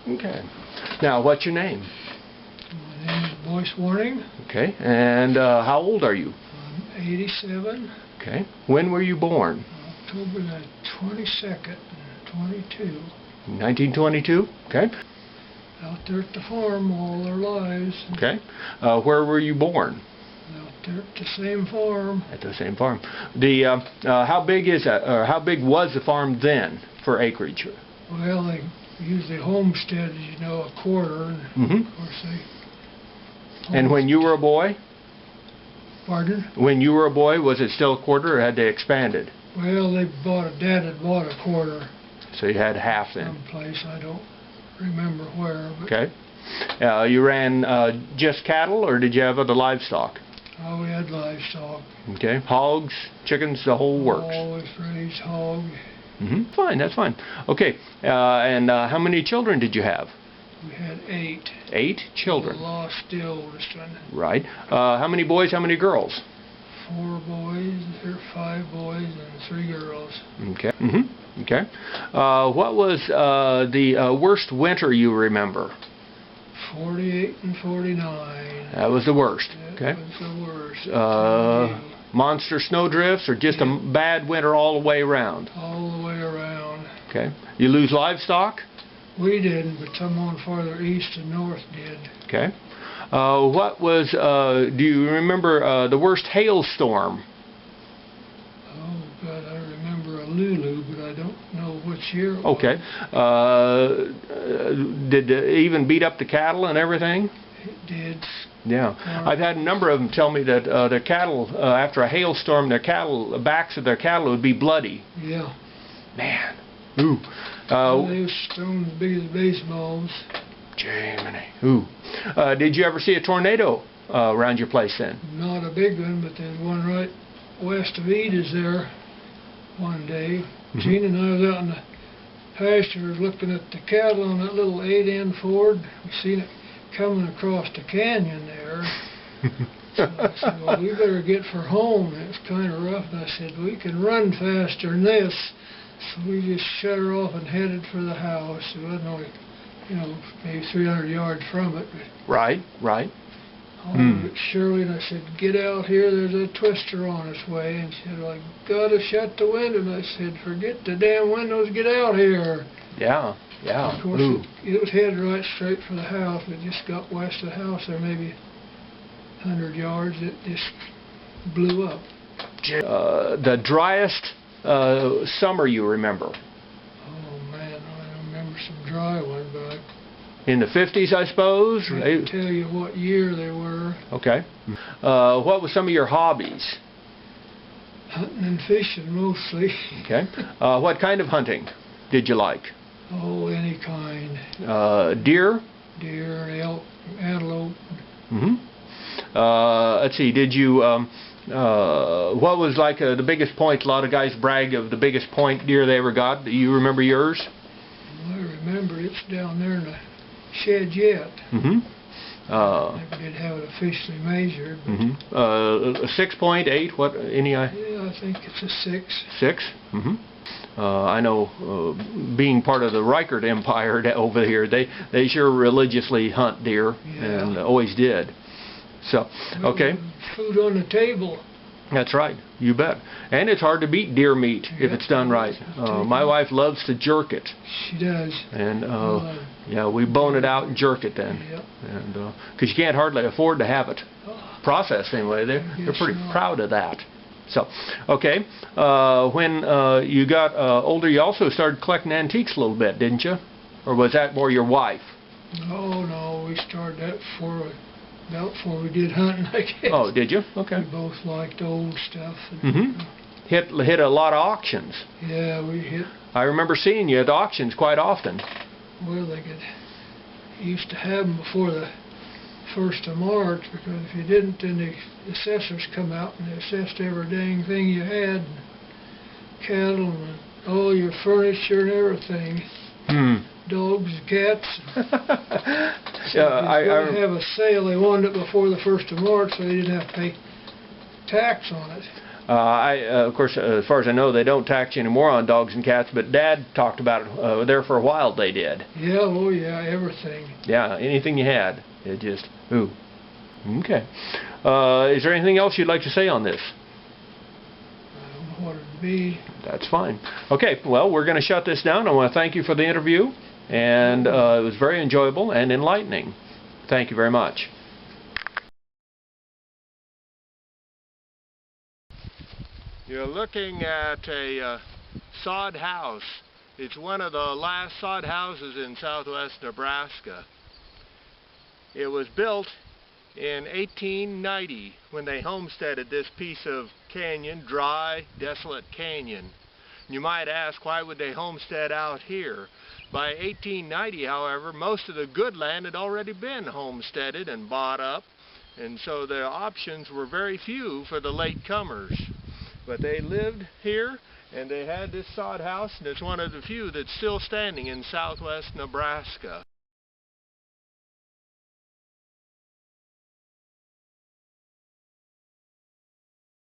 Okay. Now, what's your name? My name is Boyce. Okay. And how old are you? I'm 87. Okay. When were you born? October the 22nd, 22. 1922? Okay. Out there at the farm all our lives. Okay. Where were you born? Out there at the same farm. At the same farm. The how big is that? Or how big was the farm then for acreage? Well, they usually homesteaded, you know, a quarter. And of course they. And when you were a boy? Pardon? When you were a boy, was it still a quarter, or had they expanded? Well, Dad had bought a quarter. So you had half then. Someplace, I don't remember where. But okay. You ran just cattle, or did you have other livestock? Oh, we had livestock. Okay. Hogs, chickens, the whole works. Always raised hog. Fine, that's fine. Okay. And how many children did you have? We had 8. 8 children. I lost the oldest one. Right. How many boys, how many girls? 4 boys, or 5 boys, and 3 girls. Okay. Okay. What was the worst winter you remember? 48 and 49. That was the worst. That was the worst. Monster snowdrifts, or just a bad winter all the way around? All the way around. Okay. You lose livestock? We didn't, but someone farther east and north did. Okay. What was, do you remember the worst hailstorm? Oh, God, I remember a Lulu, but I don't know which year it okay. was. Did it even beat up the cattle and everything? It did. Yeah. I've had a number of them tell me that their cattle, after a hailstorm, the backs of their cattle would be bloody. Yeah. Man. Ooh. They were stones as big as baseballs. Jiminy. Ooh. Did you ever see a tornado around your place then? Not a big one, but there's one right west of Edith there one day. Gene and I was out in the pasture looking at the cattle on that little 8-end Ford. We seen it coming across the canyon there. So I said, well, we better get for home. It was kind of rough. And I said, we can run faster than this. So we just shut her off and headed for the house. It wasn't only, you know, maybe 300 yards from it. But right. But Shirley, and I said, get out here, there's a twister on its way. And she said, well, I gotta shut the window. And I said, forget the damn windows, get out here. Yeah. Of course, it was headed right straight for the house. It just got west of the house there, maybe 100 yards. It just blew up. The driest summer you remember? Oh, man, I remember some dry ones, but in the 50s, I suppose? I can't tell you what year they were. Okay. What were some of your hobbies? Hunting and fishing, mostly. Okay. What kind of hunting did you like? Oh, any kind. Deer? Deer, elk, antelope. Let's see, did you, what was like the biggest point? A lot of guys brag of the biggest point deer they ever got. Do you remember yours? Well, I remember it's down there in the shed yet. Never did have it officially measured. 6.8, what, any? Yeah, I think it's a 6. 6? I know, being part of the Reichert Empire over here, they sure religiously hunt deer, and always did. So, okay. Food on the table. That's right, you bet. And it's hard to beat deer meat if it's done right. My wife loves to jerk it. She does. And yeah, we bone it out and jerk it then. And because you can't hardly afford to have it processed anyway. They're pretty proud of that. So, okay. When you got older, you also started collecting antiques a little bit, didn't you? Or was that more your wife? No, we started that about before we did hunting, I guess. Oh, did you? Okay. We both liked old stuff. And, Hit a lot of auctions. Yeah, we hit. I remember seeing you at auctions quite often. Well, used to have them before the 1st of March, because if you didn't, then the assessors come out and they assessed every dang thing you had, and cattle and all your furniture and everything. Dogs and cats. So I have a sale. They wanted it before the 1st of March, so they didn't have to pay tax on it. Of course, as far as I know, they don't tax anymore on dogs and cats, but Dad talked about it. There for a while they did. Yeah, oh yeah, everything. Yeah, anything you had. It just, ooh. Okay. Is there anything else you'd like to say on this? I don't know what it'd be. That's fine. Okay, well, we're going to shut this down. I want to thank you for the interview, and it was very enjoyable and enlightening. Thank you very much. You're looking at a sod house. It's one of the last sod houses in southwest Nebraska. It was built in 1890 when they homesteaded this piece of canyon, dry, desolate canyon. You might ask, why would they homestead out here? By 1890, however, most of the good land had already been homesteaded and bought up, and so the options were very few for the late comers. But they lived here, and they had this sod house, and it's one of the few that's still standing in southwest Nebraska.